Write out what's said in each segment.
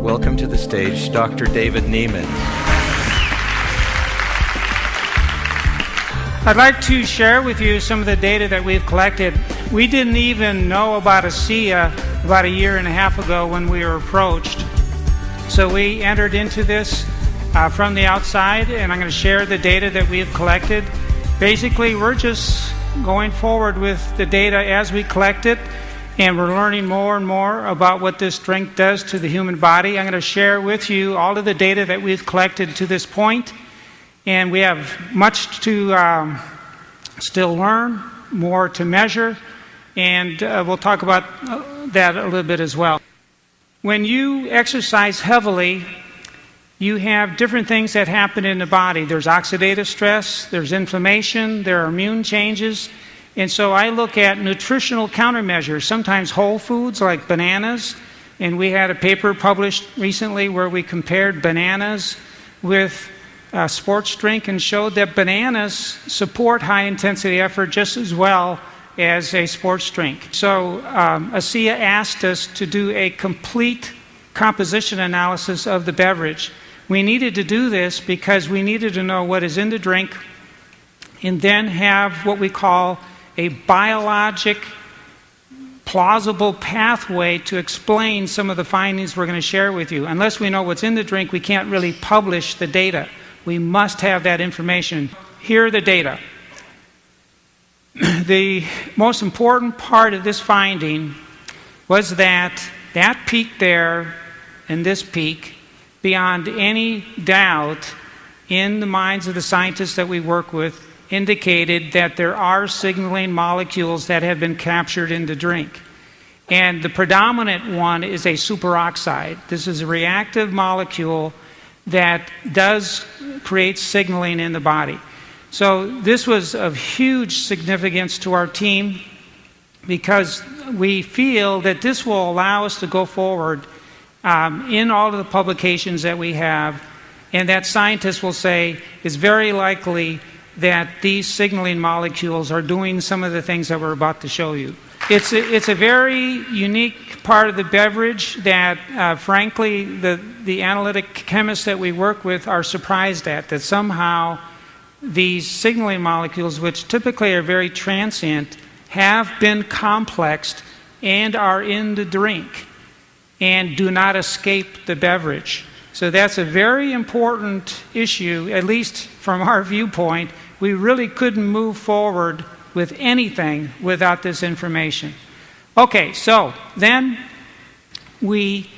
welcome to the stage Dr. David Niemen. I'd like to share with you some of the data that we've collected. We didn't even know about Asea about a year and a half ago when we were approached. So we entered into this from the outside, and I'm going to share the data that we have collected. Basically, we're just going forward with the data as we collect it, and we're learning more and more about what this drink does to the human body. I'm going to share with you all of the data that we've collected to this point, and we have much to still learn, more to measure, and we'll talk about that a little bit as well. When you exercise heavily, you have different things that happen in the body. There's oxidative stress, there's inflammation, there are immune changes. And so I look at nutritional countermeasures, sometimes whole foods like bananas. And we had a paper published recently where we compared bananas with a sports drink and showed that bananas support high-intensity effort just as well as a sports drink. So Asea asked us to do a complete composition analysis of the beverage. We needed to do this because we needed to know what is in the drink and then have what we call a biologic plausible pathway to explain some of the findings we're going to share with you. Unless we know what's in the drink, we can't really publish the data. We must have that information. Here are the data. The most important part of this finding was that peak there and this peak, beyond any doubt in the minds of the scientists that we work with, indicated that there are signaling molecules that have been captured in the drink. And the predominant one is a superoxide. This is a reactive molecule that does create signaling in the body. So this was of huge significance to our team because we feel that this will allow us to go forward in all of the publications that we have, and that scientists will say it's very likely that these signaling molecules are doing some of the things that we're about to show you. It's a very unique part of the beverage that, frankly, the analytic chemists that we work with are surprised at, that somehow these signaling molecules, which typically are very transient, have been complexed and are in the drink and do not escape the beverage. So that's a very important issue, at least from our viewpoint. We really couldn't move forward with anything without this information. Okay, so then we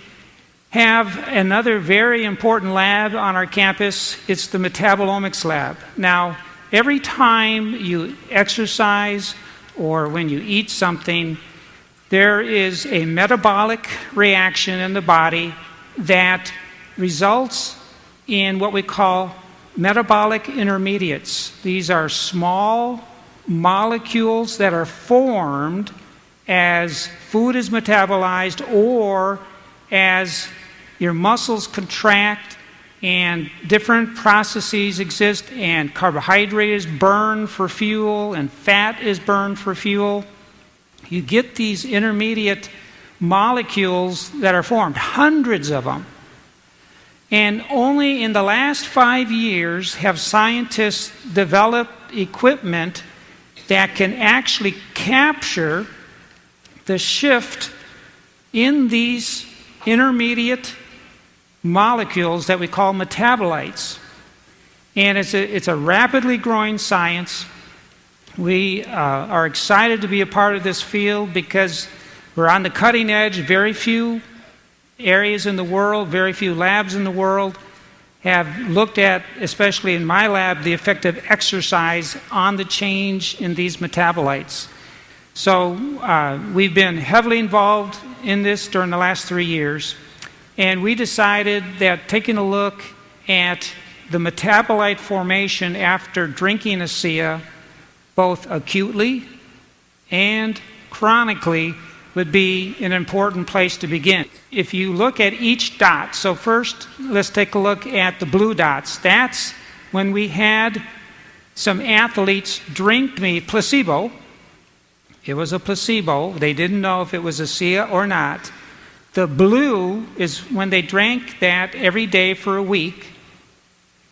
have another very important lab on our campus. It's the metabolomics lab. Now, every time you exercise or when you eat something, there is a metabolic reaction in the body that results in what we call metabolic intermediates. These are small molecules that are formed as food is metabolized or as your muscles contract and different processes exist and carbohydrate is burned for fuel and fat is burned for fuel. You get these intermediate molecules that are formed, hundreds of them. And only in the last 5 years have scientists developed equipment that can actually capture the shift in these intermediate molecules that we call metabolites. And it's a rapidly growing science. We are excited to be a part of this field because we're on the cutting edge. Very few areas in the world, very few labs in the world have looked at, especially in my lab, the effect of exercise on the change in these metabolites. So we've been heavily involved in this during the last 3 years, and we decided that taking a look at the metabolite formation after drinking Asea, both acutely and chronically, would be an important place to begin. If you look at each dot, so first let's take a look at the blue dots. That's when we had some athletes drink placebo. It was a placebo. They didn't know if it was Asea or not. The blue is when they drank that every day for a week.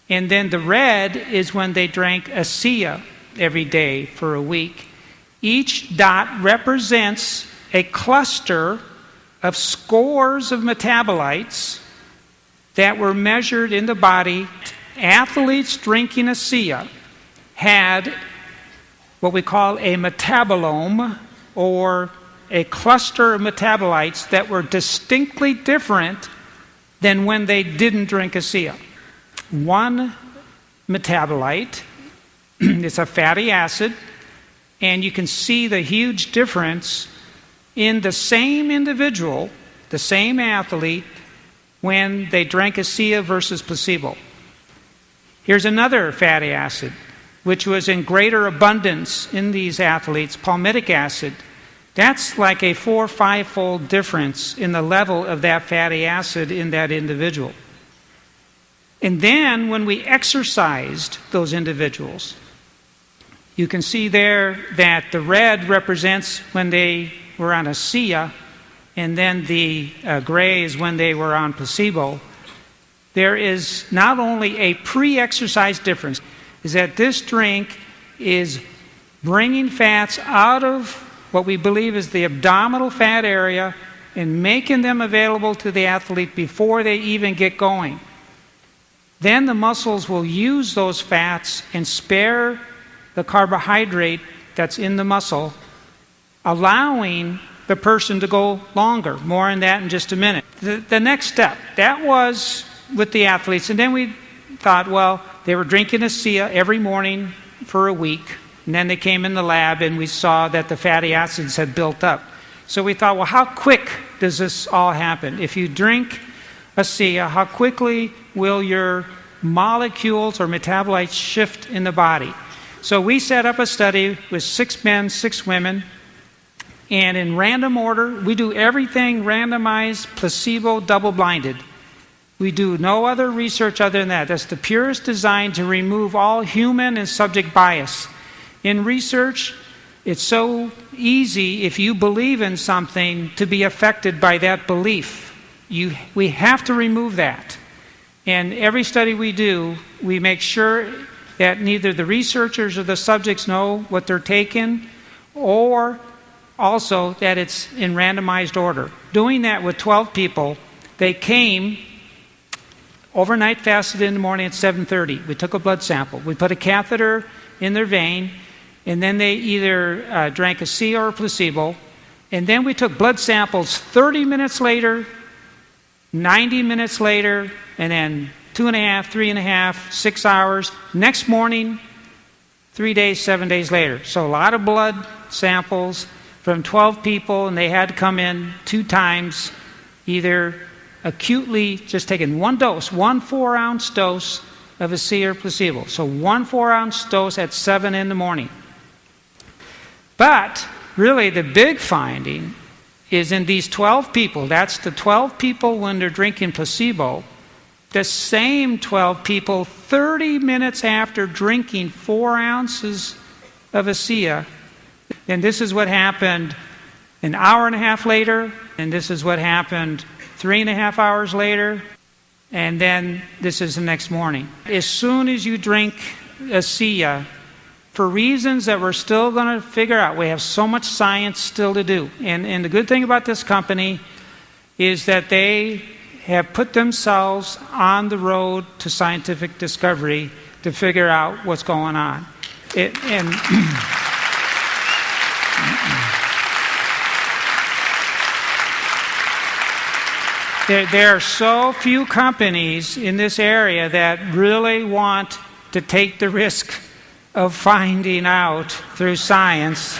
And then the red is when they drank Asea every day for a week. Each dot represents a cluster of scores of metabolites that were measured in the body. Athletes drinking Asea had what we call a metabolome, or a cluster of metabolites that were distinctly different than when they didn't drink Asea. One metabolite is a fatty acid, and you can see the huge difference in the same individual, the same athlete, when they drank Asea versus placebo. Here's another fatty acid, which was in greater abundance in these athletes, palmitic acid. That's like a 4 or 5-fold difference in the level of that fatty acid in that individual. And then when we exercised those individuals, you can see there that the red represents when they were on Asea, and then the gray is when they were on placebo. There is not only a pre-exercise difference, is that this drink is bringing fats out of what we believe is the abdominal fat area and making them available to the athlete before they even get going. Then the muscles will use those fats and spare the carbohydrate that's in the muscle, allowing the person to go longer. More on that in just a minute. The next step, that was with the athletes. And then we thought, well, they were drinking Asea every morning for a week. And then they came in the lab and we saw that the fatty acids had built up. So we thought, well, how quick does this all happen? If you drink Asea, how quickly will your molecules or metabolites shift in the body? So we set up a study with 6 men, 6 women, and in random order, we do everything randomized, placebo, double-blinded. We do no other research other than that. That's the purest design to remove all human and subject bias. In research, it's so easy, if you believe in something, to be affected by that belief. We have to remove that. And every study we do, we make sure that neither the researchers or the subjects know what they're taking, or also that it's in randomized order. Doing that with 12 people, they came overnight, fasted in the morning at 7:30. We took a blood sample. We put a catheter in their vein, and then they either drank Asea or placebo. And then we took blood samples 30 minutes later, 90 minutes later, and then 2.5, 3.5, 6 hours. Next morning, 3 days, 7 days later. So a lot of blood samples from 12 people, and they had to come in 2 times, either acutely just taking one dose, 1 4-ounce dose of Asea or placebo. So 1 4-ounce dose at 7 in the morning. But really the big finding is in these 12 people. That's the 12 people when they're drinking placebo. The same 12 people 30 minutes after drinking 4 ounces of Asea. And this is what happened an hour and a half later, and this is what happened 3.5 hours later, and then this is the next morning. As soon as you drink Asea, for reasons that we're still going to figure out, we have so much science still to do. And the good thing about this company is that they have put themselves on the road to scientific discovery to figure out what's going on. There are so few companies in this area that really want to take the risk of finding out through science.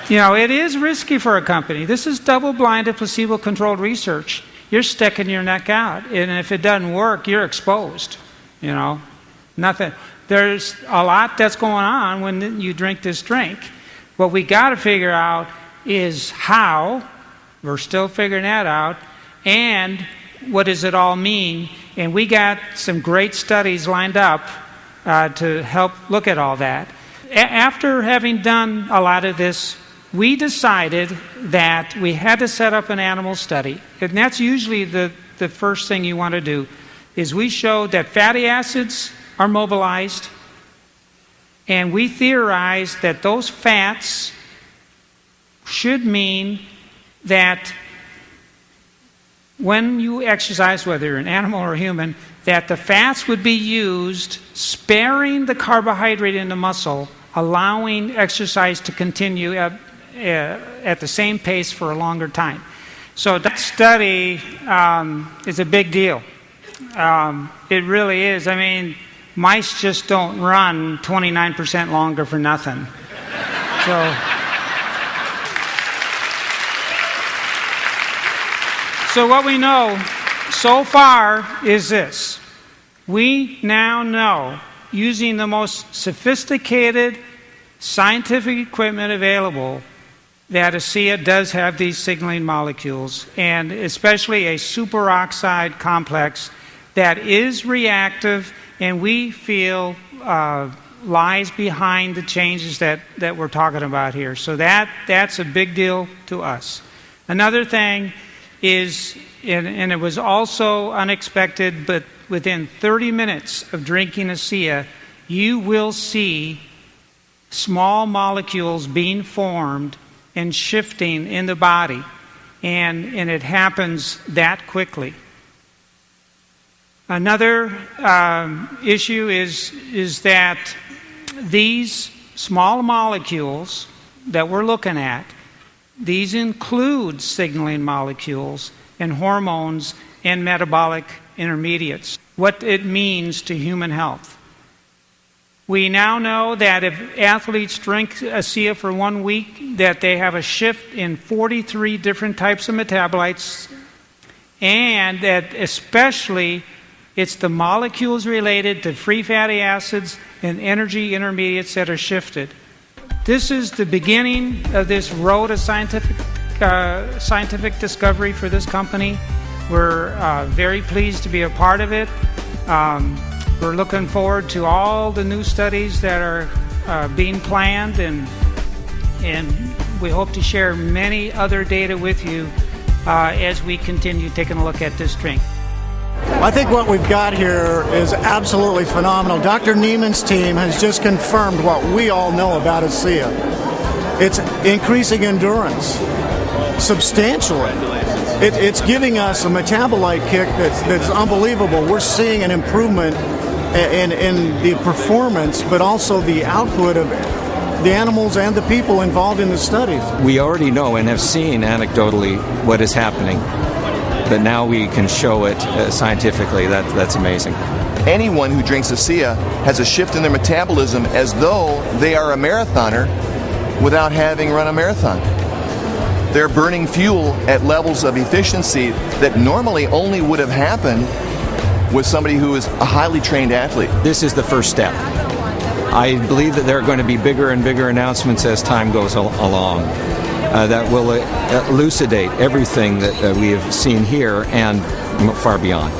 You know, it is risky for a company. This is double-blinded, placebo-controlled research. You're sticking your neck out, and if it doesn't work, you're exposed. You know, nothing. There's a lot that's going on when you drink this drink. What we got to figure out is how. We're still figuring that out. And what does it all mean? And we got some great studies lined up to help look at all that. After having done a lot of this we decided that we had to set up an animal study, and that's usually the first thing you want to do, is we showed that fatty acids are mobilized, and we theorized that those fats should mean that when you exercise, whether you're an animal or a human, that the fats would be used sparing the carbohydrate in the muscle, allowing exercise to continue at the same pace for a longer time. So that study is a big deal. It really is. I mean, mice just don't run 29% longer for nothing. So what we know so far is this. We now know, using the most sophisticated scientific equipment available, that Asea does have these signaling molecules, and especially a superoxide complex that is reactive, and we feel lies behind the changes that we're talking about here. So that's a big deal to us. Another thing is, and it was also unexpected, but within 30 minutes of drinking Asea, you will see small molecules being formed and shifting in the body, and it happens that quickly. Another issue is that these small molecules that we're looking at, these include signaling molecules and hormones and metabolic intermediates, what it means to human health. We now know that if athletes drink Asea for 1 week, that they have a shift in 43 different types of metabolites, and that especially it's the molecules related to free fatty acids and energy intermediates that are shifted. This is the beginning of this road of scientific discovery for this company. We're very pleased to be a part of it. We're looking forward to all the new studies that are being planned, and we hope to share many other data with you as we continue taking a look at this drink. I think what we've got here is absolutely phenomenal. Dr. Niemen's team has just confirmed what we all know about Asea. It's increasing endurance substantially. It's giving us a metabolite kick that's unbelievable. We're seeing an improvement in the performance, but also the output of the animals and the people involved in the studies. We already know and have seen anecdotally what is happening, but now we can show it scientifically. That's amazing. Anyone who drinks Asea has a shift in their metabolism as though they are a marathoner without having run a marathon. They're burning fuel at levels of efficiency that normally only would have happened with somebody who is a highly trained athlete. This is the first step. I believe that there are going to be bigger and bigger announcements as time goes along that will elucidate everything that we have seen here and far beyond.